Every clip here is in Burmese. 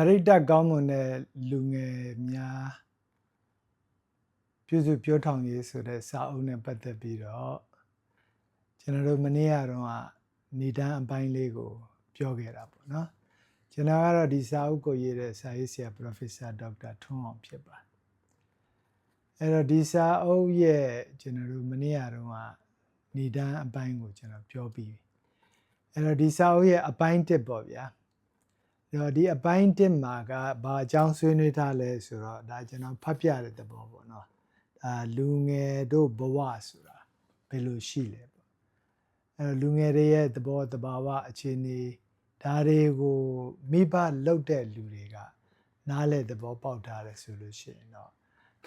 ရိတ္တကောင်းမွန်တဲ့လူငယ်များပြုစုပြောထောင်ရေးဆိုတဲ့စာအုပ်နဲ့ပတ်သက်ပြီးတော့ကျွန်တော်တို့မနေ့ကတော့နေတန်းအပိုင်းလေးကိုပြောခဲ့တာပေါ့နော်ကျွန်တော်ကတော့ဒီစာအုပ်ကိုရေးတဲ့စာရေးဆရာ Professor Dr. ထွန်းအောင်ဖြစ်ပါတယ်အဲ့တော့ဒီစာအုပ်ရဲ့ကျွန်တော်တို့မနေ့ကတော့နေတန်းအပိုင်းကိုကျွန်တော်ပြောပြီးအဲ့တော့ဒီစာအုပ်ရဲ့အပိုင်း1ပေါ့ဗျာဒီအပိုင်း1မှာကဘာအကြောင်းဆွေးနွေးထားလဲဆိုတော့ဒါကျွန်တော်ဖတ်ပြတဲ့သဘောပေါ့နော်လူငယ်တို့ဘဝဆိုတာဘယ်လိုရှိလဲပေါ့အဲ့တော့လူငယ်တွေရဲ့သဘောတဘာဝအခြေအနေဒါတွေကိုမိဘလုပ်တဲ့လူတွေကနားလဲသဘောပေါက်ထားတယ်ဆိုလို့ရှိရင်တော့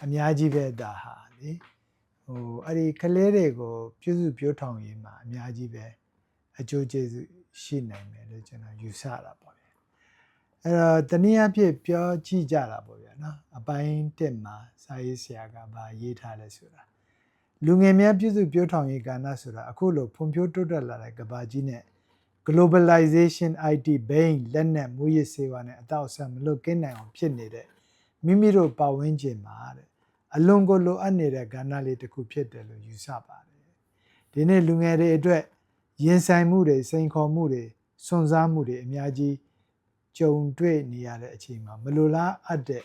အများကြီးပဲဒါဟာလေအဲ့ဒီကလေးတွေကိုပြုစုပြောထောင်ရေးမှာအများကြီးပဲအကျိုးကျေးဇူးရှိနိုင်မယ်လို့ကျွန်တော်ယူဆတာပေါ့အဲ့တော့တနည်းအားဖြင့်ပြောကြည့်ကြတာပေါ့ဗျာနော်အပိုင်း1မှာစာရေးဆရာကဗာရေးထားလဲဆိုတာလူငယ်များပြုစုပြောထောင်ရေးကဏ္ဍဆိုတာအခုလိုဖွံ့ဖြိုးတိုးတက်လာတဲ့ကမ္ဘာကြီးနဲ့ globalization IT ဘိန်းလက်နက်မူရစ်ဆေးဝါးနဲ့အတောက်အဆမလွတ်ကင်းနိုင်အောင်ဖြစ်နေတဲ့မိမိတို့ပတ်ဝန်းကျင်မှာတဲ့အလွန်ကိုလိုအပ်နေတဲ့ကဏ္ဍလေးတစ်ခုဖြစ်တယ်လို့ယူဆပါတယ်ဒီနေ့လူငယ်တွေအတွက်ရင်ဆိုင်မှုတွေစိန်ခေါ်မှုတွေစွန့်စားမှုတွေအများကြီးကြုံတွေ့နေရတဲ့အချိန်မှာမလိုလားအပ်တဲ့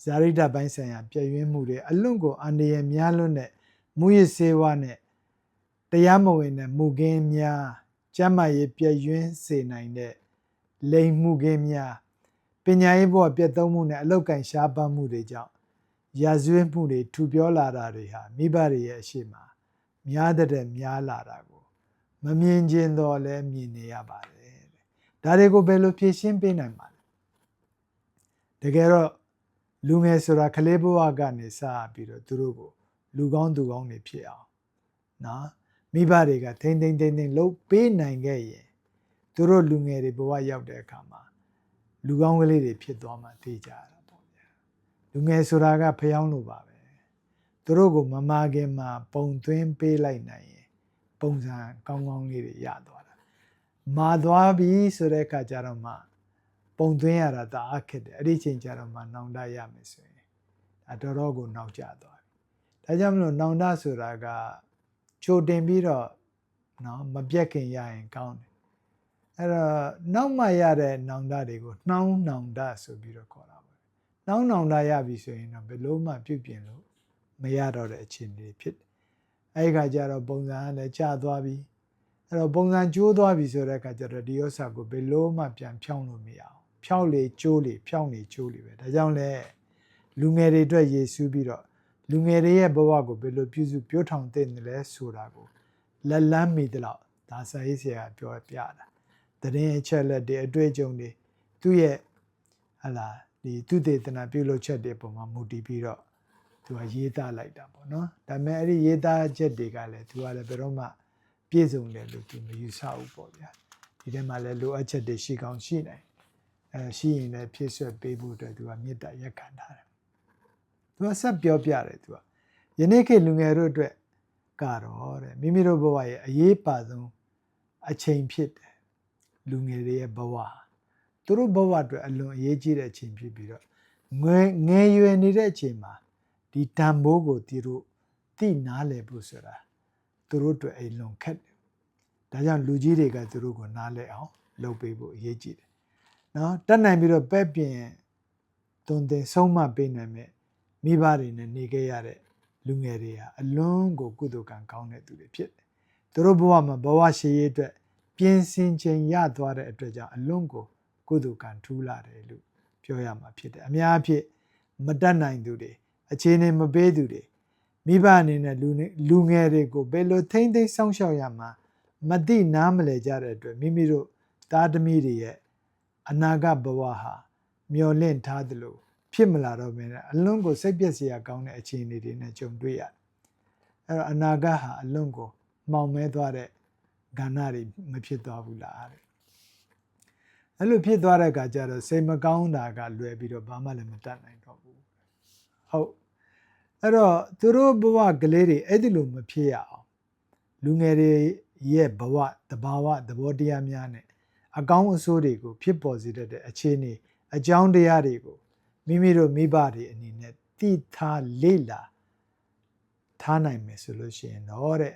ဇာတိတပိုင်းဆိုင်ရာပြည့်ဝင်းမှုတွေအလွန်ကိုအန္တရာယ်များလွန်းတဲ့မူရစ်ဆေးဝါးနဲ့တရားမဝင်တဲ့မှုခင်းများကျန်းမာရေးပြည့်ဝင်းစေနိုင်တဲ့လိမ်မှုခင်းများပညာရေးဘဝပြည့်သုံးမှုနဲ့အလောက်ကန်ရှားပါမှုတွေကြောင့်ရာဇဝတ်မှုတွေထူပြောလာတာတွေဟာမိဘတွေရဲ့အရှိမများတဲ့များလာတာကိုမမြင်ကျင်တော့လဲမြင်နေရပါတယ်ဒါတွေကိုဘယ်လိုဖြေရှင်းပေးနိုင်ပါလဲတကယ်တော့လူငယ်ဆိုတာကလေးဘဝကနေစပြီးတော့သူတို့ကိုလူကောင်းသူကောင်းတွေဖြစ်အောင်နော်မိဘတွေကထိမ့်လုပ်ပေးနိုင်ခဲ့ရင်သူတို့လူငယ်တွေဘဝရောက်တဲ့အခါမှာလူကောင်းကလေးတွေဖြစ်သွားမှသိကြရတာပေါ့ဗျာလူငယ်ဆိုတာကဖျောင်းလို့ပါပဲသူတို့ကိုမမာခင်မှာပုံသွင်းပေးလိုက်နိုင်ရင်ပုံစံကောင်းကောင်းလေးတွေရသွားတာမာသွားပြီဆိုတဲ့အခါကျတော့မှပုံသွင်းရတာတအားခက်တယ်အဲ့ဒီချိန်ကျတော့မှနောင်တရမယ်ဆိုရင်ဒါတော်ကိုနောက်ကျသွားပြီဒါကြောင့်မလို့နောင်တဆိုတာကချိုတင်ပြီးတော့နော်မပြတ်ခင်ရရင်ကောင်းတယ်အဲ့တော့နောက်မှရတဲ့နောင်တတွေကိုနှောင်းနောင်တဆိုပြီးတော့ခေါ်တာပေါ့နှောင်းနောင်တရပြီဆိုရင်တော့ဘယ်လို့မှပြုပြင်လို့မရတော့တဲ့အခြေအနေဖြစ်တယ်အဲ့ဒီခါကျတော့ပုံစံကလည်းကျသွားပြီအဲ့တော့ပုံစံကျိုးသွားပြီဆိုတဲ့အခါကျတော့ဒီဥစ္စာကိုဘယ်လို့မှပြန်ဖြောင်းလို့မရအောင်ဖြောင်းလေကျိုးလေဖြောင်းလေကျိုးလေပဲဒါကြောင့်လဲလူငယ်တွေအတွက်ရည်စူးပြီးတော့လူငယ်တွေရဲ့ဘဝကိုဘယ်လိုပြုစုပြောထောင်သင့်တယ်လဲဆိုတာကိုလက်လန်းမိသလောက်ဒါစာရေးဆရာပြောပြတာသတင်းအချက်လက်တွေအတွေ့အကြုံတွေသူ့ရဲ့ဟလာဒီသူတေသနာပြုလုပ်ချက်တွေပုံမှာမူတည်ပြီးတော့သူကရေးသားလိုက်တာပေါ့နော်ဒါပေမဲ့အဲ့ဒီရေးသားချက်တွေကလည်းသူကလည်းဘယ်တော့မှပြည့်စုံတယ်လို့သူမယူဆဘူးပေါ့ဗျာဒီထဲမှာလည်းလိုအပ်ချက်တွေရှိကောင်းရှိနိုင်ရှိရင်လည်းဖြည့်ဆွတ်ပေးဖို့အတွက်သူကမေတ္တာရက်ခံထားတယ်သူကဆက်ပြောပြတယ်သူကယနေ့ခေတ်လူငယ်တို့အတွက်ကတော့တဲ့မိမိတို့ဘဝရဲ့အရေးပါဆုံးအချိန်ဖြစ်တယ်လူငယ်တွေရဲ့ဘဝသူတို့ဘဝအတွက်အလွန်အရေးကြီးတဲ့အချိန်ဖြစ်ပြီးတော့ငယ်ရွယ်နေတဲ့အချိန်မှာဒီတန်ဖိုးကိုသူတို့သိနားလည်ဖို့ဆိုတာသူတို့အတွက်အလွန်ခက်တယ်ဒါကြောင့်လူကြီးတွေကသူတို့ကိုနားလည်အောင်လုပ်ပေးဖို့အရေးကြီးတယ်နော်တက်နိုင်ပြီးတော့ပဲ့ပြင်သွန်သင်ဆုံးမပေးနိုင်မဲ့မိဘတွေနဲ့နေခဲ့ရတဲ့လူငယ်တွေဟာအလွန်ကိုကုသိုလ်ကံကောင်းတဲ့သူတွေဖြစ်တယ်သူတို့ဘဝမှာဘဝရှည်ရေးအတွက်ပြင်ဆင်ချိန်ရသွားတဲ့အတွက်ကြောင့်အလွန်ကိုကုသိုလ်ကံထူးလာတယ်လို့ပြောရမှာဖြစ်တယ်အများအဖြစ်မတတ်နိုင်သူတွေအခြေအနေမပေးသူတွေမိဘအနေနဲ့လူငယ်တွေကိုဘယ်လိုထိမ့်သိမ်းစောင့်ရှောက်ရမှာမသိနားမလည်ကြတဲ့အတွက်မိမိတို့သားသမီးတွေရဲ့အနာဂတ်ဘဝဟာမျော်လင့်ထားသလိုဖြစ်မလာတော့ဘဲနဲ့အလွန်ကိုစိတ်ပျက်စရာကောင်းတဲ့အခြေအနေတွေနဲ့ကြုံတွေ့ရတယ်အဲ့တော့အနာဂတ်ဟာအလွန်ကိုမှောင်မဲသွားတဲ့ကဏ္ဍတွေမဖြစ်သွားဘူးလားတဲ့အဲ့လိုဖြစ်သွားတဲ့အခါကျတော့စိတ်မကောင်းတာကလွယ်ပြီးတော့ဘာမှလည်းမတတ်နိုင်တော့ဘူးဟုတ်အဲ့တော့သူတို့ဘဝကလေးတွေအဲ့ဒီလိုမဖြစ်ရအောင်လူငယ်တွေရဲ့ဘဝတဘာဝသဘောတရားများနဲ့အကောင်းအဆိုးတွေကိုဖြစ်ပေါ်စေတတ်တဲ့အခြေအနေ အကြောင်းတရားတွေကိုမိမိတို့မိဘတွေအနေနဲ့သိထားလေ့လာထားနိုင်မယ်ဆိုလို့ရှိရင်တော့တဲ့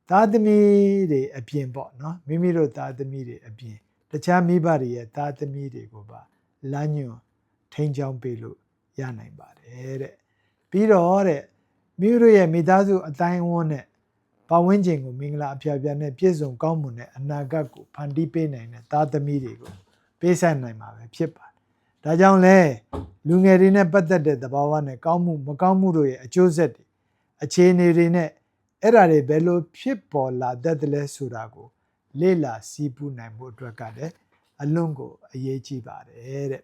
သားသမီးတွေအပြင်ပေါ့နော်မိမိတို့သားသမီးတွေအပြင်တခြားမိဘတွေရဲ့သားသမီးတွေကိုပါလမ်းညွှန်ထိန်းချောင်းပေးလို့ရနိုင်ပါတယ်တဲ့ပြီးတော့တဲ့မိမိတို့ရဲ့မိသားစုအတိုင်းအဝန်းနဲ့ပတ်ဝန်းကျင်ကိုမင်္ဂလာအဖျားဖျားနဲ့ပြည့်စုံကောင်းမွန်တဲ့အနာဂတ်ကိုဖန်တီးပေးနိုင်တဲ့သားသမီးတွေကိုပေးဆက်နိုင်မှာပဲဖြစ်ပါတယ်ဒါကြောင့်လဲလူငယ်တွေနဲ့ပတ်သက်တဲ့သဘာဝနဲ့ကောင်းမှုမကောင်းမှုတို့ရဲ့အကျိုးဆက်တွေအခြေအနေတွေနဲ့အဲ့ဒါတွေဘယ်လိုဖြစ်ပေါ်လာတတ်တယ်လဲဆိုတာကိုလေ့လာစီးပူးနိုင်ဖို့အတွက်ကလည်းအလွန်ကိုအရေးကြီးပါတယ်တဲ့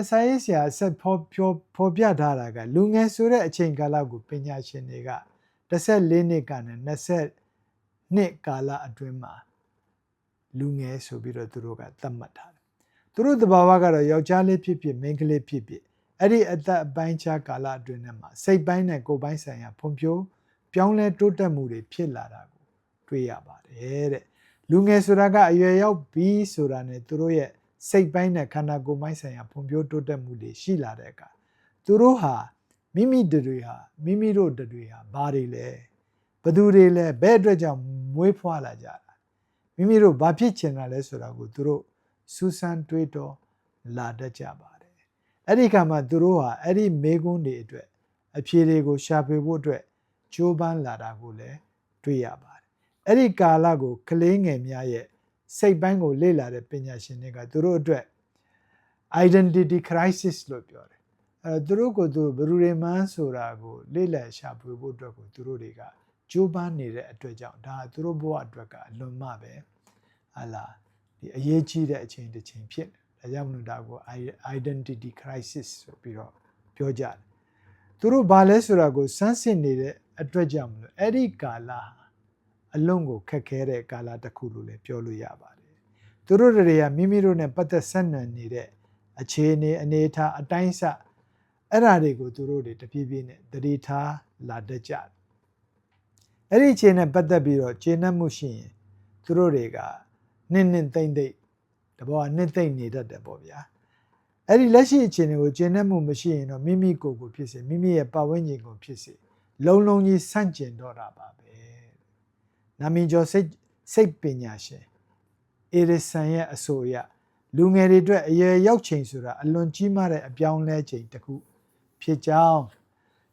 စာရေးဆရာဆက်ဖော်ပြထားတာကလူငယ်ဆိုတဲ့အချိန်ကာလကိုပညာရှင်တွေက14နှစ်ကနေ20နှစ်ကာလအတွင်းမှာလူငယ်ဆိုပြီးတော့သူတို့ကသတ်မှတ်ထားတယ်သူတို့သဘာဝကတော့ယောက်ျားလေးဖြစ်ဖြစ်မိန်းကလေးဖြစ်ဖြစ်အဲ့ဒီအသက်အပိုင်းခြားကာလအတွင်းမှာစိတ်ပိုင်းနဲ့ကိုယ်ပိုင်းဆိုင်ရာဖွံ့ဖြိုးပြောင်းလဲတိုးတက်မှုတွေဖြစ်လာတာကိုတွေ့ရပါတယ်တဲ့လူငယ်ဆိုတာကအရွယ်ရောက်ပြီးဆိုတာနဲ့သူတို့ရဲ့စိတ်ပိုင်းနဲ့ခန္ဓာကိုယ်ပိုင်းဆိုင်ရာဖွံ့ဖြိုးတိုးတက်မှုတွေရှိလာတဲ့အခါသူတို့ဟာမိမိတို့တွေဟာဘာတွေလဲဘသူတွေလဲဘယ်အတွက်ကြောင့်မွေးဖွားလာကြတာမိမိတို့ဘာဖြစ်ချင်တာလဲဆိုတာကိုသူတို့စူးစမ်းတွေးတောလာတတ်ကြပါတယ်အဲ့ဒီခါမှာသူတို့ဟာအဲ့ဒီမေးခွန်းတွေအတွက်အဖြေတွေကိုရှာဖွေဖို့အတွက်ကြိုးပမ်းလာတာကိုလည်းတွေ့ရပါတယ်အဲ့ဒီကာလကိုကလေးငယ်များရဲ့စိတ်ပိုင်းကိုလေ့လာတဲ့ပညာရှင်တွေကသူတို့အတွက် identity crisis လို့ပြောတယ်သူတို့ကိုသူဘယ်သူတွေမှန်းဆိုတာကိုလေ့လာရှာဖွေဖို့အတွက်ကိုသူတို့တွေကကြိုးပမ်းနေတဲ့အတွက်ကြောင့်ဒါသူတို့ဘဝအတွက်ကအလွန်မှပဲဟာလာဒီအရေးကြီးတဲ့အချိန်တစ်ချိန်ဖြစ်တယ်ဒါကြောင့်မလို့ဒါကို identity crisis ဆိုပြီးတော့ပြောကြတယ်သူတို့ဘာလဲဆိုတာကိုစမ်းစစ်နေတဲ့အတွက်ကြောင့်မလို့အဲ့ဒီကာလအလွန်ကိုခက်ခဲတဲ့ကာလတစ်ခုလို့လည်းပြောလို့ရပါတယ်သူတို့တွေကမိမိတို့နဲ့ပတ်သက်ဆက်နွယ်နေတဲ့အခြေအနေအထားအတိုင်းအဆအဲ့ဓာတွေကိုသူတို့တွေတဖြည်းဖြည်းနဲ့သတိထားလာတတ်ကြတယ်အဲ့ဒီအခြေနဲ့ပတ်သက်ပြီးတော့ကျေနပ်မှုရှိရင်သူတို့တွေကနှစ်သိမ့်တဘောကနှစ်သိမ့်နေတတ်တယ်ပေါ့ဗျာအဲ့ဒီလက်ရှိအခြေအနေကိုကျေနပ်မှုမရှိရင်တော့မိမိကိုယ်ကိုဖြစ်စေမိမိရဲ့ပတ်ဝန်းကျင်ကိုဖြစ်စေလုံးကြီးဆန့်ကျင်တော့တာပါပဲနာမည်ကျော်စိတ်ပညာရှင်အေရစ်ဆန်ရဲ့အဆိုအရလူငယ်တွေအတွက်အရွယ်ရောက်ချိန်ဆိုတာအလွန်ကြီးမားတဲ့အပြောင်းလဲချိန်တစ်ခုဖြစ်ကြောင်း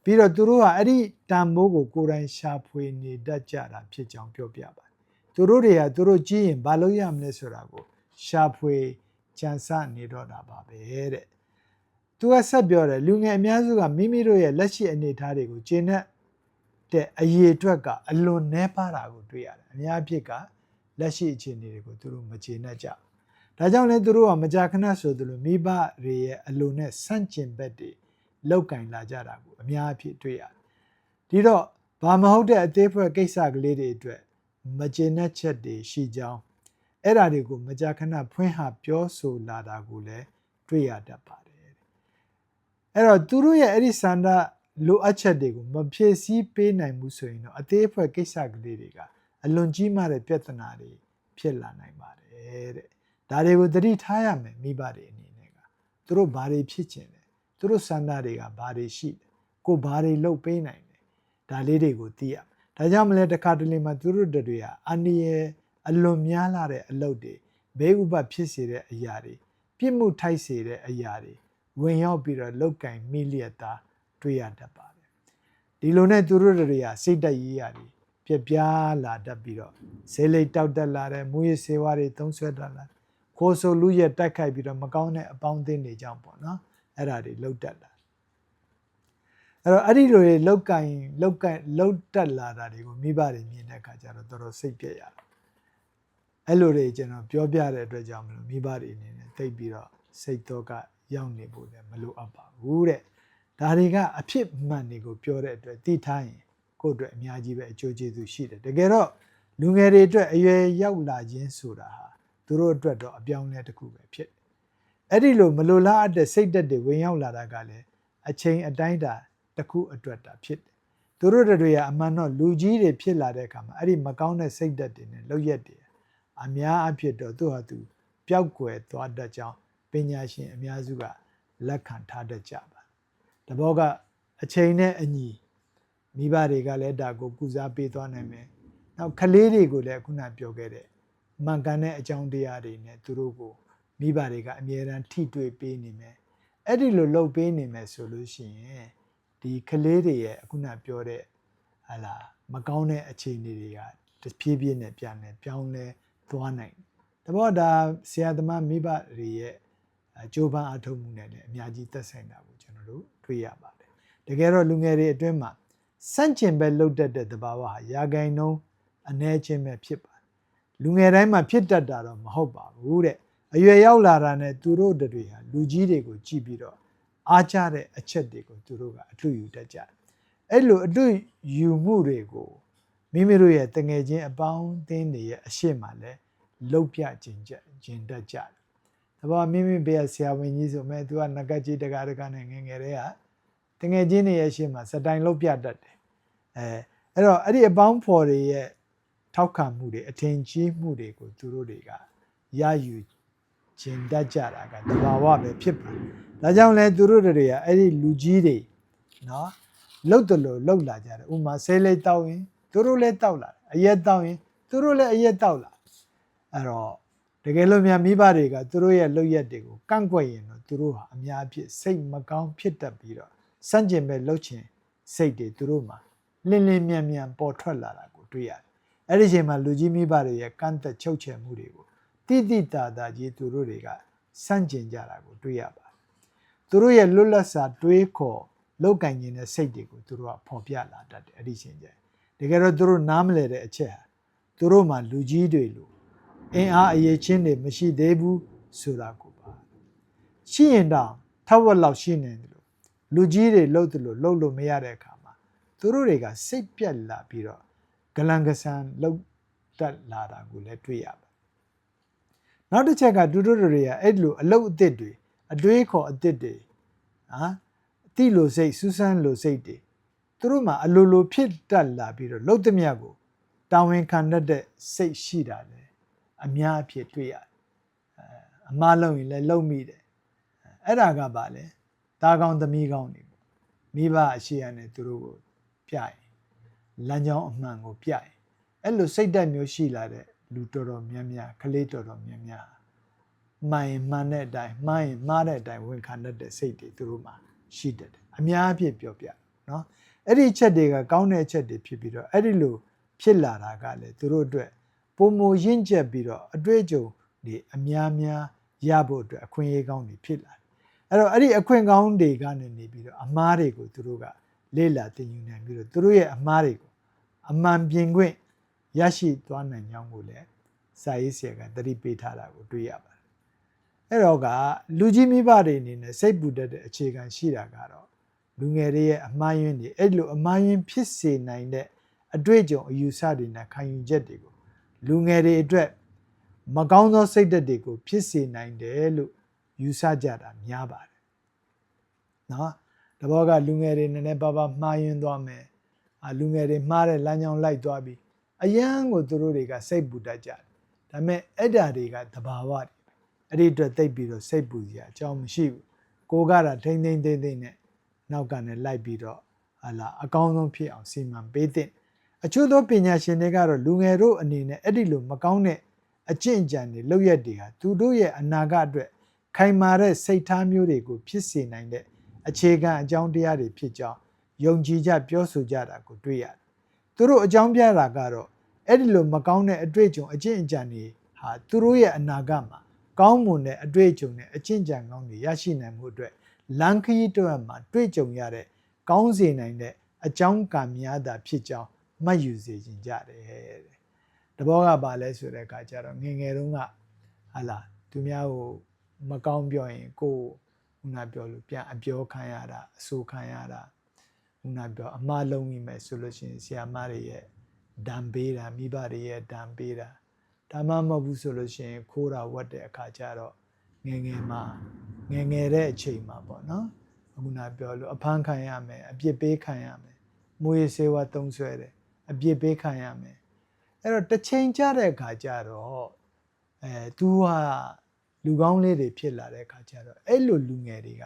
ပြီးတော့သူတို့ကအဲ့ဒီတန်ဖိုးကိုကိုယ်တိုင်ရှာဖွေနေတတ်ကြတာဖြစ်ကြောင်းပြောပြပါတယ်သူတို့တွေကသူတို့ကြီးရင်ဘာလို့ရမလဲဆိုတာကိုရှာဖွေကြံစနေတော့တာပါပဲတဲ့သူကဆက်ပြောတယ်လူငယ်အများစုကမိမိတို့ရဲ့လက်ရှိအနေအထားတွေကိုကျေနပ်တဲ့အရေးအတွက်ကအလွန်နှဲပါတာကိုတွေ့ရတယ်အများအဖြစ်ကလက်ရှိအခြေအနေတွေကိုသူတို့မကျေနပ်ကြဒါကြောင့်လည်းသူတို့ကမကြာခဏဆိုသလိုမိဘတွေရဲ့အလိုနဲ့ဆန့်ကျင်ဘက်တွေလောက်ကင်လာကြတာကိုအများအဖြစ်တွေ့ရတယ်ဒီတော့ဘာမဟုတ်တဲ့အသေးဖွဲကိစ္စကလေးတွေအတွက်မကျေနပ်ချက်တွေရှိကြောင်းအဲ့ဓာတွေကိုမကြာခဏဖွင့်ဟပြောဆိုလာတာကိုလည်းတွေ့ရတတ်ပါတယ်အဲ့တော့သူတို့ရဲ့အဲ့ဒီစန္ဒလိုအပ်ချက်တွေကိုမဖြည့်ဆည်းပေးနိုင်ဘူးဆိုရင်တော့အသေးအဖွဲကိစ္စကလေးတွေကအလွန်ကြီးမားတဲ့ပြဿနာတွေဖြစ်လာနိုင်ပါတယ်တဲ့ဒါတွေကိုသတိထားရမယ်မိဘတွေအနေနဲ့ကသူတို့ဘာတွေဖြစ်ချင်လဲသူတို့စန္ဒတွေကဘာတွေရှိလဲကိုဘာတွေလုပ်ပေးနိုင်လဲဒါလေးတွေကိုသိရဒါကြောင့်မလဲတစ်ခါတလေမှသူတို့တွေကအန္တရာယ်အလွန်များလာတဲ့အလုပ်တွေဘေးဥပဖြစ်စေတဲ့အရာတွေပြစ်မှုထိုက်စေတဲ့အရာတွေဝင်ရောက်ပြီးတော့လောက်ကင်မိလျက်သားတွေ့ရတတ်ပါတယ်ဒီလိုနဲ့သူတို့တွေကစိတ်တက်ရေးရတယ်ပြပြလာတတ်ပြီးတော့ဈေးလိတ်တောက်တက်လာတယ်မူရစေဝါတွေသုံးဆွဲတတ်လာခိုးဆိုလူရဲ့တိုက်ခိုက်ပြီးတော့မကောင်းတဲ့အပေါင်းအသင်းတွေကြောင့်ပေါ့နော်အဲ့ဒါတွေလောက်တက်လာအဲ့တော့အဲ့ဒီလိုလောက်တက်လာတာတွေကိုမိဘတွေမြင်တဲ့အခါကျတော့တော်တော်စိတ်ပြည့်ရတယ်အဲ့လိုတွေကျွန်တော်ပြောပြတဲ့အတွက်ကြောင့်မလို့မိဘတွေအနေနဲ့သိပြီးတော့စိတ်တော့ကရောက်နေဖို့လည်းမလိုအပ်ပါဘူးတဲ့ဒါတွေကအဖြစ်မှန်တွေကိုပြောတဲ့အတွက်သိထားရင်ကိုယ့်အတွက်အများကြီးပဲအကျိုးကျေးဇူးရှိတယ်တကယ်တော့လူငယ်တွေအတွက်အရွယ်ရောက်လာခြင်းဆိုတာဟာသူတို့အတွက်တော့အပြောင်းလဲတစ်ခုပဲဖြစ်တယ်အဲ့ဒီလိုမလိုလားအပ်တဲ့စိတ်ဓာတ်တွေဝင်ရောက်လာတာကလည်းအချိန်အတိုင်းတာတစ်ခုအတွက်တာဖြစ်တယ်သူတို့တွေကအမှန်တော့လူကြီးတွေဖြစ်လာတဲ့အခါမှာအဲ့ဒီမကောင်းတဲ့စိတ်ဓာတ်တွေနဲ့လောက်ရက်တွေအများအဖြစ်တော့သူ့ဟာသူပျောက်ကွယ်သွားတတ်ကြောင်း ပညာရှင်အများစုကလက်ခံထားတတ်ကြပါတဘောကအချိန်နဲ့အညီမိဘတွေကလည်းဒါကိုကုစားပေးသွားနိုင်မယ်နောက်ကလေးတွေကိုလည်းခုနပြောခဲ့တဲ့မှန်ကန်တဲ့အကြောင်းတရားတွေနဲ့သူတို့ကိုမိဘတွေကအမြဲတမ်းထိတွေ့ပေးနေမယ်အဲ့ဒီလိုလုပ်ပေးနေမယ်ဆိုလို့ရှိရင်ဒီကလေးတွေရဲ့ခုနပြောတဲ့ဟာလာမကောင်းတဲ့အခြေအနေတွေကတဖြည်းဖြည်းနဲ့ပြန်လဲပြောင်းလဲသွားနိုင်တဘောဒါဆရာသမားမိဘတွေရဲ့ကြိုးပမ်းအထောက်မှုနဲ့လည်းအများကြီးသက်ဆိုင်တာကိုကျွန်တော်တို့တွေ့ရပါတယ်တကယ်တော့လူငယ်တွေအတွင်းမှာစန့်ကျင်ဘက်လှုပ်တတ်တဲ့သဘာဝဟာရာဂိုင်နှုန်းအနည်းချင်းပဲဖြစ်ပါတယ်လူငယ်တိုင်းမှာဖြစ်တတ်တာတော့မဟုတ်ပါဘူးတဲ့အရွယ်ရောက်လာတာနဲ့သူတို့တွေဟာလူကြီးတွေကိုကြည့်ပြီးတော့အားကျတဲ့အချက်တွေကိုသူတို့ကအထွတ်ယူတတ်ကြတယ်အဲ့လိုအထွတ်ယူမှုတွေကိုမိမိတို့ရဲ့တငယ်ချင်းအပေါင်းအသင်းတွေရဲ့အရှိမလဲလှုပ်ပြခြင်းကျင်တတ်ကြတယ်ဒါပေမဲ့မိမိဘေးကဆရာဝန်ကြီးဆိုမဲ့သူကငကကြီးတကားတကားနဲ့ငယ်ငယ်တွေကတငယ်ချင်းတွေရဲ့အရှိမစတိုင်လှုပ်ပြတတ်တယ်အဲ့တော့အဲ့ဒီအပေါင်းဖော်တွေရဲ့ထောက်ခံမှုတွေအထင်ကြီးမှုတွေကိုသူတို့တွေကရယူခြင်းတတ်ကြတာကတဘာဝပဲဖြစ်ပါတယ်ဒါကြောင့်လဲသူတို့တွေကအဲ့ဒီလူကြီးတွေနော်လှုပ်တယ်လို့လှုပ်လာကြတယ်ဥမာဆဲလေးတောက်ရင်သူတို့လည်းတောက်လာတယ်အရက်တောက်ရင်သူတို့လည်းအရက်တောက်လာအဲ့တော့တကယ်လို့များမိဘတွေကသူတို့ရဲ့လှုပ်ရက်တွေကိုကန့်ကွက်ရင်တော့သူတို့ဟာအများအပြည့်စိတ်မကောင်းဖြစ်တတ်ပြီးတော့စန့်ကျင်မဲ့လှုပ်ချင်စိတ်တွေသူတို့မှာလင်းလင်းမြန်မြန်ပေါ်ထွက်လာတာကိုတွေ့ရတယ်အဲ့ဒီအချိန်မှာလူကြီးမိဘတွေရဲ့ကန့်သက်ချုပ်ချယ်မှုတွေကိုတိတိတာတာကြီးသူတို့တွေကစန့်ကျင်ကြတာကိုတွေ့ရပါတယ်သူတို့ရဲ့လွတ်လပ်စွာတွေးခေါ်လောက်ကင်နေတဲ့စိတ်တွေကိုသူတို့ကဖော်ပြလာတတ်တယ်အဲ့ဒီအချိန်ကျတကယ်တော့သူတို့နားမလည်တဲ့အချက်ဟာသူတို့မှာလူကြီးတွေလို့အင်အားအရေးချင်းတွေမရှိသေးဘူးဆိုတာကိုပါရှိရင်တော့ထပ်ဝက်လောက်ရှိနေတယ်လို့လူကြီးတွေလှုပ်တယ်လို့လှုပ်လို့မရတဲ့အခါမှာသူတို့တွေကစိတ်ပြက်လာပြီးတော့ဂလန်ကဆန်လှုပ်တက်လာတာကိုလည်းတွေ့ရပါတယ်နောက်တစ်ချက်ကသူတို့တွေကအဲ့လိုအလုတ်အသစ်တွေအတွေးခေါ်အသစ်တွေအတိလိုစိတ်စူးစမ်းလိုစိတ်တွေသူတို့မှာအလိုလိုဖြစ်တက်လာပြီးတော့လှုပ်သမျှကိုတာဝန်ခံတတ်တဲ့စိတ်ရှိတာလေအများအဖြစ်တွေ့ရတယ်အမှားလုံးရင်လည်းလုံမိတယ်အဲ့ဒါကပါလေသားကောင်းသမီးကောင်းတွေပေါ့မိဘအရှိရနဲ့သူတို့ကိုပြရင်လမ်းကြောင်းအမှန်ကိုပြရင်အဲ့လိုစိတ်ဓာတ်မျိုးရှိလာတဲ့လူတော်တော်များများကလေးတော်တော်များများမှန်ရင်မှန်တဲ့အတိုင်းမှားရင်မှားတဲ့အတိုင်းဝန်ခံတတ်တဲ့စိတ်တွေသူတို့မှာရှိတတ်တယ်အများအပြည့်ပြောပြနော်အဲ့ဒီချက်တွေကကောင်းတဲ့အချက်တွေဖြစ်ပြီးတော့အဲ့ဒီလိုဖြစ်လာတာကလည်းသူတို့အတွက်ပုံမရင့်ကျက်ပြီးတော့အတွေ့အကြုံတွေအများများရဖို့အတွက်အခွင့်အရေးကောင်းတွေဖြစ်လာတယ်အဲ့တော့အဲ့ဒီအခွင့်ကောင်းတွေကနေနေပြီးတော့အမှားတွေကိုသူတို့ကလေ့လာသင်ယူနိုင်ပြီးတော့သူတို့ရဲ့အမှားတွေကိုအမှန်ပြင်ခွင့်ရရှိသွားနိုင်ကြောင်းကိုလည်းစာရေးဆရာကသတိပေးထားတာကိုတွေ့ရပါတယ်အဲ့တော့ကလူကြီးမိဘတွေအနေနဲ့စိတ်ပူတတ်တဲ့အခြေခံရှိတာကတော့လူငယ်တွေရဲ့အမှားယွင်းတွေအဲ့လိုအမှားယွင်းဖြစ်စေနိုင်တဲ့အတွေ့အကြုံအယူဆတွေနဲ့ခံယူချက်တွေကိုလူငယ်တွေအတွက်မကောင်းသောစိတ်ဓာတ်တွေကိုဖြစ်စေနိုင်တယ်လို့ယူဆကြတာများပါတယ်နော်တဘောကလူငယ်တွေနည်းနည်းပါးပါးမှားယွင်းသွားမယ်လူငယ်တွေမှားတဲ့လမ်းကြောင်းလိုက်သွားပြီးအယံကိုသူတို့တွေကစိတ်ပူတတ်ကြတယ်ဒါပေမဲ့အဲ့ဓာတွေကသဘာဝတွေအဲ့ဒီအတွက်သိပ်ပြီးတော့စိတ်ပူစရာအကြောင်းမရှိဘူးကိုကတော့ထိမ့်သိမ့်သိမ့်သိမ့်နဲ့နောက်ကနေလိုက်ပြီးတော့အကောင်းဆုံးဖြစ်အောင်စီမံပေးတဲ့အချို့သောပညာရှင်တွေကတော့လူငယ်တို့အနေနဲ့အဲ့ဒီလိုမကောင်းတဲ့အကျင့်အကြံတွေလုပ်ရက်တွေဟာသူတို့ရဲ့အနာဂတ်အတွက်ခိုင်မာတဲ့စိတ်ထားမျိုးတွေကိုဖြစ်စေနိုင်တဲ့အခြေခံအကြောင်းတရားတွေဖြစ်ကြောင်းယုံကြည်ကြပြောဆိုကြတာကိုတွေ့ရတယ်သူတို့အကြောင်းပြတာကတော့အဲ့ဒီလိုမကောင်းတဲ့အတွေ့အကြုံအကျင့်အကြံတွေဟာသူတို့ရဲ့အနာဂတ်မှာကောင်းမွန်တဲ့အတွေ့အကြုံနဲ့အကျင့်ကြံကောင်းတွေရရှိနိုင်မှုအတွက်လမ်းခရီးတစ်မှာတွေ့ကြုံရတဲ့ကောင်းစေနိုင်တဲ့အကြောင်းကံများတာဖြစ်ကြောင်းမှတ်ယူစေခြင်းကြတယ်တဲ့တဘောကပါလဲဆိုတဲ့အခါကျတော့ငယ်ငယ်တုန်းကသူများကိုမကောင်းပြောရင်ကိုယ်ခုနပြောလို့ပြန်အပြောခံရတာအဆိုခံရတာခုနပြောအမှားလုံးမိမယ်ဆိုလို့ရှိရင်ဆရာမတွေရဲ့ဒဏ်ပေးတာမိဘတွေရဲ့ဒဏ်ပေးတာဒါမှမဟုတ်ဘူးဆိုလို့ရှိရင်ခိုးတာဝတ်တဲ့အခါကျတော့ငယ်ငယ်တဲ့အချိန်မှာပေါ့နော်ခုနပြောလို့အဖမ်းခံရမယ်အပြစ်ပေးခံရမယ်မွေးစေဝါသုံးဆွဲတယ်အပြစ်ပေးခံရမယ်အဲ့တော့တစ်ချိန်ကြတဲ့အခါကျတော့သူက လူကောင်းလေးတွေဖြစ်လာတဲ့အခါကျတော့အဲ့လိုလူငယ်တွေက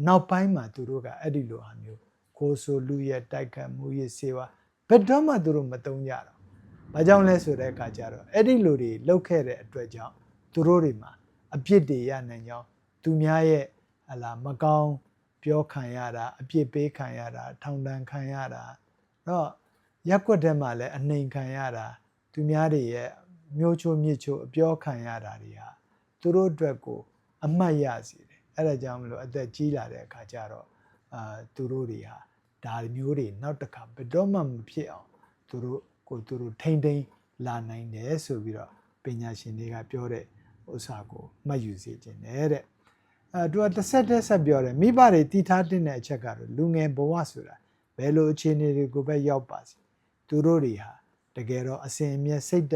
နောက်ပိုင်းမှာသူတို့ကအဲ့ဒီလိုဟာမျိုးကိုယ်ဆိုလူရဲ့တိုက်ခတ်မှုရဲ့စေဝါဘယ်တော့မှသူတို့မတုံးကြတော့ဘာကြောင့်လဲဆိုတဲ့အခါကျတော့အဲ့ဒီလိုတွေလှုပ်ခဲ့တဲ့အတွက်ကြောင့်သူတို့တွေမှာအပြစ်တွေရနိုင်ကြောင်းသူများရဲ့ဟလာမကောင်းပြောခံရတာအပြစ်ပေးခံရတာထောင်ဒဏ်ခံရတာတော့ရက်ွက်ထဲမှာလည်းအနှိမ်ခံရတာသူများတွေရဲ့မျိုးချိုးမြစ်ချိုးအပြောခံရတာတွေဟာသူတို့အတွက်ကိုအမှတ်ရစေတယ်အဲ့ဒါကြောင့်မလို့အသက်ကြီးလာတဲ့အခါကျတော့သူတို့တွေဟာဒါမျိုးတွေနောက်တစ်ခါဘယ်တော့မှမဖြစ်အောင်သူတို့ထိမ့်လာနိုင်တယ်ဆိုပြီးတော့ပညာရှင်တွေကပြောတဲ့ဥစ္စာကိုမှတ်ယူစေခြင်းတဲ့သူကတစ်ဆက်ပြောတယ်မိဘတွေတည်ထားတဲ့အချက်ကတော့လူငယ်ဘဝဆိုတာဘယ်လိုအခြေအနေတွေကိုပဲရောက်ပါစေသူတို့တွေဟာတကယ်တော့အစဉ်အမြဲစိတ်တ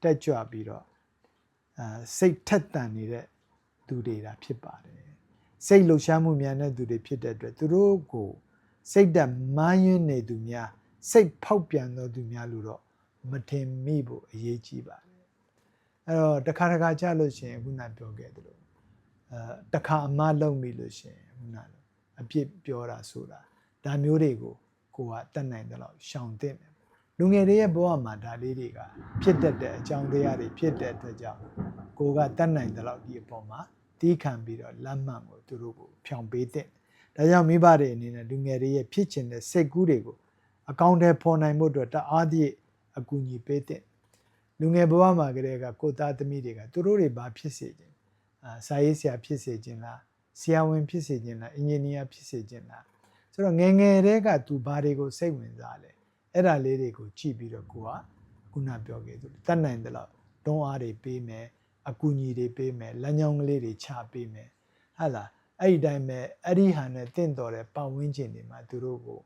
က်ကြွပြီးတော့စိတ်ထက်သန်နေတဲ့သူတွေဒါဖြစ်ပါတယ်စိတ်လှုပ်ရှားမှုများတဲ့သူတွေဖြစ်တဲ့အတွက်သူတို့ကိုစိတ်တက်မားယွင်းနေသူများစိတ်ဖောက်ပြန်သောသူများလို့တော့မထင်မိဖို့အရေးကြီးပါတယ်အဲ့တော့တစ်ခါကြာလို့ရှိရင်ခုနပြောခဲ့သလိုတစ်ခါအမှားလုပ်မိလို့ရှိရင်ခုနအပြစ်ပြောတာဆိုတာဒါမျိုးတွေကိုကိုကတတ်နိုင်တယ်လို့ရှောင်သင့်တယ်လူငယ်တွေရဲ့ဘဝမှာဒါလေးတွေကဖြစ်တတ်တဲ့အကြောင်းတရားတွေဖြစ်တဲ့အတွက်ကြောင့်ကိုကတတ်နိုင်တယ်လို့ဒီအပေါ်မှာတီးခံပြီးတော့လမ်းမှန်ကိုသူတို့ကိုဖြောင်ပေးတဲ့ဒါကြောင့်မိဘတွေအနေနဲ့လူငယ်တွေရဲ့ဖြစ်ချင်တဲ့စိတ်ကူးတွေကိုအကောင့်ထဲပေါ်နိုင်မှုအတွက်တအားသည့်အကူအညီပေးတဲ့လူငယ်ဘဝမှာကလေးကကိုသားသမီးတွေကသူတို့တွေဘာဖြစ်စေခြင်းစာရေးဆရာဖြစ်စေခြင်းလားဆရာဝန်ဖြစ်စေခြင်းလားအင်ဂျင်နီယာဖြစ်စေခြင်းလားဆိုတော့ငယ်တည်းကသူဘာတွေကိုစိတ်ဝင်စားလဲအဲ့ဒါလေးတွေကိုကြည့်ပြီးတော့ကိုကခုနပြောခဲ့သူတတ်နိုင်တယ်လို့တွန်းအားတွေပေးမယ်အကူအညီတွေပေးမယ်လမ်းကြောင်းကလေးတွေချပေးမယ်ဟာလားအဲ့ဒီတိုင်းပဲအဲ့ဒီဟာနဲ့တင့်တော်တဲ့ပတ်ဝန်းကျင်တွေမှာသူတို့ကို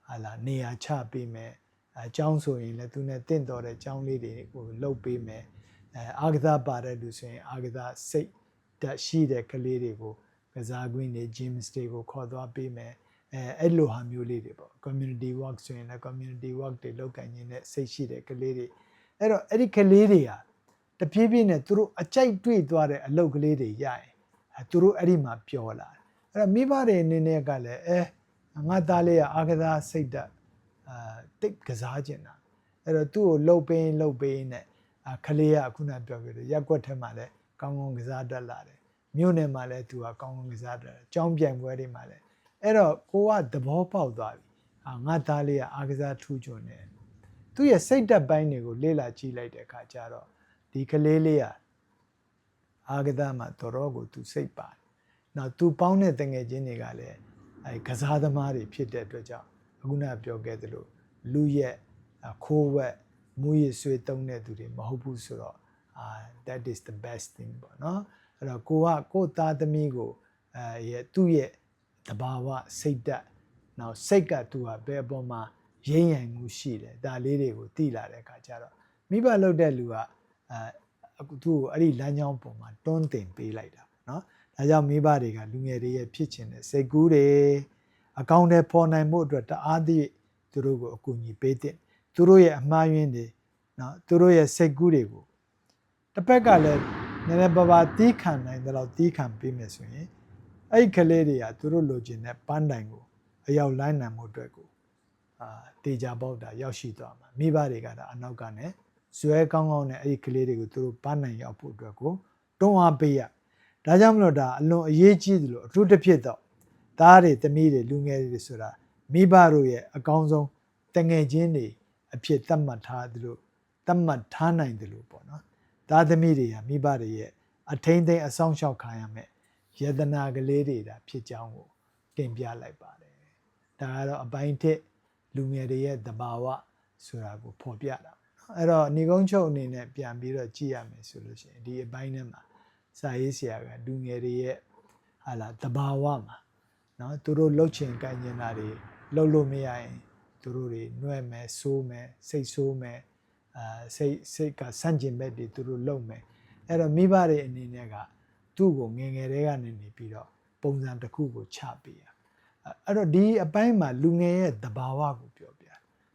ဟာလားနေရာချပေးမယ်အကြောင်းဆိုရင်လည်းသူနဲ့တင့်တော်တဲ့အကြောင်းလေးတွေကိုလှုပ်ပေးမယ်အာကစားပါတဲ့လူဆိုရင်အာကစားစိတ်တက်ရှိတဲ့ကလေးတွေကိုကစားကွင်းတွေ gyms တွေကိုခေါ်သွားပေးမယ်အဲ့လိုဟာမျိုးလေးတွေပေါ့ community work ဆိုရင်လည်း community work တွေလုပ်ကိုင်နေတဲ့စိတ်ရှိတဲ့ကလေးတွေအဲ့တော့အဲ့ဒီကလေးတွေဟာတပြေးပြေးနဲ့သူတို့အကြိုက်တွေ့သွားတဲ့အလုပ်ကလေးတွေရရင်သူတို့အဲ့ဒီမှာပျော်လာတယ်အဲ့တော့မိဘတွေအနေနဲ့ကလည်းငါသားလေးကအာကစားစိတ်တက်တိတ်ကစားကျင်တာအဲ့တော့သူ့ကိုလှုပ်ပေးနဲ့ကလေးကခုနပြောခဲ့တယ်ရက်ွက်ထဲမှာလည်းကောင်းကစားတတ်လာတယ်မြို့နယ်မှာလည်းသူကကောင်းကစားတတ်တယ်ကျောင်းပြိုင်ပွဲတွေမှာလည်းအဲ့တော့ကိုကသဘောပေါက်သွားပြီငါသားလေးကအာကစားထူးချွန်တယ်သူ့ရဲ့စိတ်တက်ပိုင်းတွေကိုလေ့လာကြည့်လိုက်တဲ့အခါကျတော့ဒီကလေးလေးကအာကစားမှာတော်တော်ကိုသူစိတ်ပါတယ်နောက်သူပေါင်းတဲ့တငယ်ချင်းတွေကလည်းကစားသမားတွေဖြစ်တဲ့အတွက်ကြောင့်အခုနပြောခဲ့သလိုလူရဲ့ခိုးဝက်မူရည်ဆွေးတုံးတဲ့သူတွေမဟုတ်ဘူးဆိုတော့that is the best thing ပေါ့နော်အဲ့တော့ကိုသားသမီးကိုသူ့ရဲ့တဘာဝစိတ်တက်နောက်စိတ်ကသူကဘယ်အပေါ်မှာရိမ့်ရန်မှုရှိတယ်ဒါလေးတွေကိုသိလာတဲ့အခါကျတော့မိဘလုပ်တဲ့လူကသူ့ကိုအဲ့ဒီလမ်းကြောင်းပေါ်မှာတွန်းတင်ပေးလိုက်တာเนาะဒါကြောင့်မိဘတွေကလူငယ်တွေရဲ့ဖြစ်ချင်တဲ့စိတ်ကူးတွေအကောင့်ထဲပေါ်နိုင်မှုအတွက်တအားသည့်သူတို့ကိုအကူအညီပေးတဲ့သူတို့ရဲ့အမှားယွင်းတွေเนาะသူတို့ရဲ့စိတ်ကူးတွေကိုတစ်ဖက်ကလည်းနည်းနည်းပါးတီးခံနိုင်တယ်လို့တီးခံပေးမယ်ဆိုရင်အဲ့ဒီကလေးတွေကသူတို့လိုချင်တဲ့ပန်းတိုင်ကိုအရောက်လိုင်းနိုင်မှုအတွက်ကိုတေချာပေါက်တာရောက်ရှိသွားမှာမိဘတွေကဒါအနောက်ကနေဇွဲကောင်းနဲ့အဲ့ဒီကလေးတွေကိုသူတို့ပန်းနိုင်ရောက်ဖို့အတွက်ကိုတွန်းအားပေးရဒါကြောင့်မလို့ဒါအလွန်အရေးကြီးတယ်လို့အထူးတစ်ဖြစ်တော့သားတွေသမီးတွေလူငယ်တွေဆိုတာမိဘတို့ရဲ့အကောင်းဆုံးတငယ်ချင်းတွေအဖြစ်သတ်မှတ်ထားတယ်လို့သတ်မှတ်ထားနိုင်တယ်လို့ပေါ့နော်သားသမီးတွေကမိဘတွေရဲ့အထိမ့်သိမ်းအဆောင်ရှောက်ခံရမယ်ယတနာကလေးတွေဒါဖြစ်ကြောင်းကိုတင်ပြလိုက်ပါတယ်ဒါကတော့အပိုင်းတစ်လူငယ်တွေရဲ့သဘာဝဆိုတာကိုဖော်ပြတာအဲ့တော့ဏိကုံးချုပ်အနေနဲ့ပြန်ပြီးတော့ကြည့်ရမယ်ဆိုလို့ရှိရင်ဒီအပိုင်းထဲမှာစာရေးဆရာကလူငယ်တွေရဲ့ဟာလာသဘာဝမှာเนาะသူတို့လှုပ်ချင်ကြင်နေတာတွေလှုပ်လို့မရရင်သူတို့တွေနှွဲ့မယ်ဆိုးမယ်စိတ်ဆိုးမယ်စိတ်ကဆန့်ကျင်ဘက်တွေသူတို့လှုပ်မယ်အဲ့တော့မိဘတွေအနေနဲ့ကသူ့ကိုငယ်တွေကနေနေပြီးတော့ပုံစံတစ်ခုကိုချပေးရအဲ့တော့ဒီအပိုင်းမှာလူငယ်ရဲ့သဘာဝကိုပြောပြ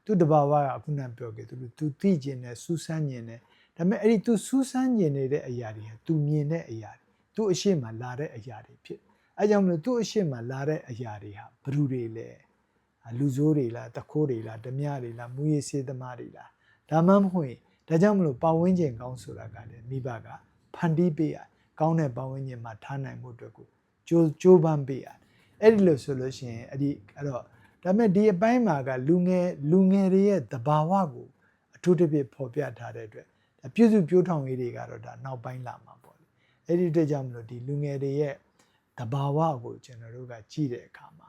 သူ့သဘာဝကအခုနပြောခဲ့သူသိကျင်တယ်စူးစမ်းကျင်တယ်ဒါ ဒါပေမဲ့အဲ့ဒီ तू စူးစမ်းကျင်နေတဲ့အရာတွေဟာ तू မြင်တဲ့အရာတွေ तू အရှိမလာတဲ့အရာတွေဖြစ်အဲကြောင့်မလို့ तू အရှိမလာတဲ့အရာတွေဟာဘယ်သူတွေလဲလူဆိုးတွေလားတခိုးတွေလားဓမြတွေလားမူရစေသမားတွေလားဒါမှမဟုတ်ဒါကြောင့်မလို့ပတ်ဝန်းကျင်ကောင်းဆိုတာကလည်းမိဘကဖန်တီးပေးရကောင်းတဲ့ပတ်ဝန်းကျင်မှာထားနိုင်မှုအတွက်ကိုကြိုးပမ်းပေးရအဲ့ဒီလိုဆိုလို့ရှိရင်အဲ့တော့ဒါပေမဲ့ဒီအပိုင်းမှာကလူငယ်တွေရဲ့သဘာဝကိုအထူးသဖြင့်ဖော်ပြထားတဲ့အတွက်ပြုစုပြောထောင်ရေးတွေကတော့ဒါနောက်ပိုင်းလာမှာပေါ့လေအဲ့ဒီအတွက်ကြောင့်မလို့ဒီလူငယ်တွေရဲ့သဘာဝကိုကျွန်တော်တို့ကကြည့်တဲ့အခါမှာ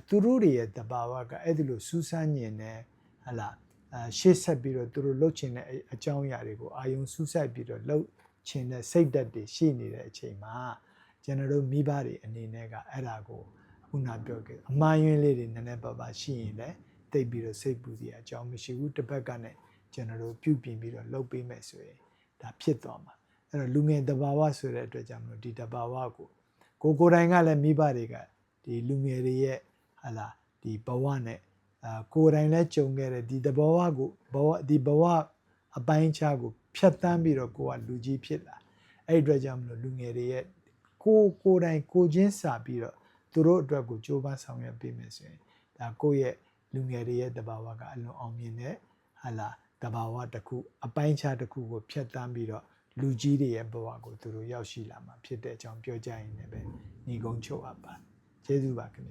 သူတို့တွေရဲ့သဘာဝကအဲ့ဒီလိုစူးစမ်းညင်နေဟလာရှေ့ဆက်ပြီးတော့သူတို့လှုပ်ချင်တဲ့အကြောင်းအရာတွေကိုအာယုံစူးစိုက်ပြီးတော့လှုပ်ချင်တဲ့စိတ်ဓာတ်တွေရှိနေတဲ့အချိန်မှာကျွန်တော်တို့မိဘတွေအနေနဲ့ကအဲ့ဒါကိုခုနပြောခဲ့အမှားယွင်းလေးတွေနည်းနည်းပါးပါးရှိရင်လည်းတိတ်ပြီးတော့စိတ်ပူစရာအကြောင်းမရှိဘူးတစ်ဘက်ကနဲ့ကျွန်တော်တို့ပြုပြင်ပြီးတော့လှုပ်ပေးမယ်ဆိုရင်ဒါဖြစ်သွားမှာအဲ့တော့လူငယ်တဘာဝဆိုတဲ့အတွက်ကြောင့်မလို့ဒီတဘာဝကိုကိုယ်တိုင်ကလည်းမိဘတွေကဒီလူငယ်တွေရဲ့ဟာလာဒီဘဝနဲ့ကိုယ်တိုင်လည်းကြုံခဲ့တဲ့ဒီတဘာဝကိုဒီဘဝအပိုင်းခြားကိုဖြတ်တန်းပြီးတော့ကိုကလူကြီးဖြစ်လာအဲ့ဒီအတွက်ကြောင့်မလို့လူငယ်တွေရဲ့ကိုယ်တိုင်ကိုချင်းစာပြီးတော့သူတို့အတွက်ကိုကြိုးပမ်းဆောင်ရွက်ပေးမယ်ဆိုရင်ဒါကိုယ့်ရဲ့လူငယ်တွေရဲ့တဘာဝကအလွန်အောင်မြင်တဲ့ဟာလာတဘာဝတစ်ခုအပိုင်းခြားတစ်ခုကိုဖြတ်တန်းပြီးတော့လူကြီးတွေရဲ့ဘဝကိုသူတို့ရောက်ရှိလာမှာဖြစ်တဲ့အကြောင်းပြောကြရင်လည်းပဲညီကုန်းချုပ်အပ်ပါကျေးဇူးပါခင်ဗျာ